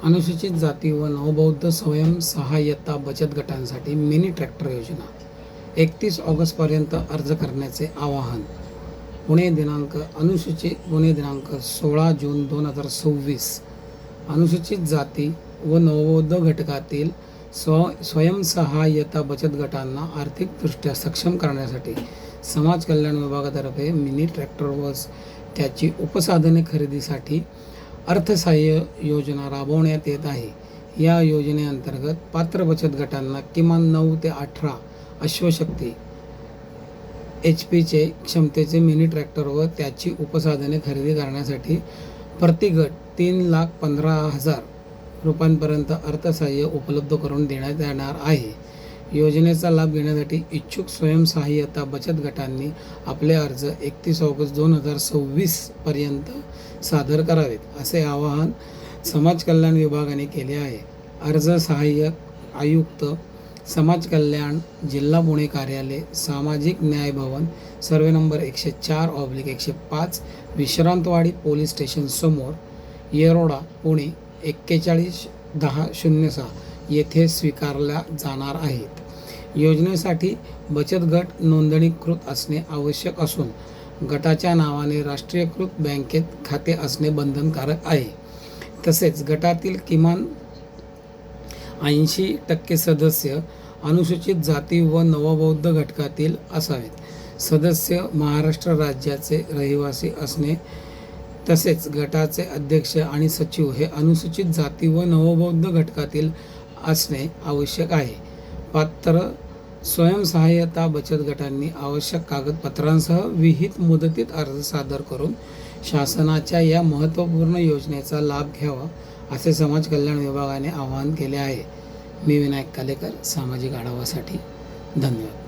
अनुसूचित जाती व नवबौद्ध स्वयंसहाय्यता बचत गटांसाठी मिनी ट्रॅक्टर योजना 31 ऑगस्टपर्यंत अर्ज करण्याचे आवाहन. पुणे दिनांक 16 जून 2026. अनुसूचित जाती व नवबौद्ध घटकातील स्वयंसहाय्यता बचत गटांना आर्थिकदृष्ट्या सक्षम करण्यासाठी समाज कल्याण विभागातर्फे मिनी ट्रॅक्टर व त्याची उपसाधने खरेदीसाठी अर्थसहाय्य योजना राबवण्यात येत आहे. या योजनेअंतर्गत पात्र बचत गटांना किमान 9 ते 18 अश्वशक्ती HP क्षमतेचे मिनी ट्रॅक्टर व त्याची उपसाधने खरेदी करण्यासाठी प्रति गट 3,15,000 रुपयांपर्यंत अर्थसहाय्य उपलब्ध करून देण्यात येणार आहे. योजनेचा लाभ घेण्यासाठी इच्छुक स्वयंसहाय्यता बचत गटांनी आपले अर्ज 31 ऑगस्ट 2026 पर्यंत सादर करावेत, असे आवाहन समाज कल्याण विभागाने केले आहे. अर्ज सहाय्यक आयुक्त, समाज कल्याण, जिल्हा पुणे कार्यालय, सामाजिक न्याय भवन, survey number 104/105, Vishrantwadi police station समोर, येरोडा, पुणे 411006 येथे स्वीकारल्या जाणार आहेत. योजनेसाठी बचत गट नोंदणीकृत असणे आवश्यक असून गटाच्या नावाने राष्ट्रीयकृत बँकेत खाते असणे बंधनकारक आहे. तसेच गटातील किमान 80% सदस्य अनुसूचित जाती व नवबौद्ध घटकातील असावेत. सदस्य महाराष्ट्र राज्याचे रहिवासी असणे तसेच गटाचे अध्यक्ष आणि सचिव हे अनुसूचित जाती व नवबौद्ध घटकातील असणे आवश्यक आहे. पात्र स्वयंसहाय्यता बचत गटांनी आवश्यक कागदपत्रांसह विहित मुदतीत अर्ज सादर करून शासनाच्या या महत्त्वपूर्ण योजनेचा लाभ घ्यावा, असे समाज कल्याण विभागाने आवाहन केले आहे. मी विनायक कालेकर, सामाजिक आढावासाठी. धन्यवाद.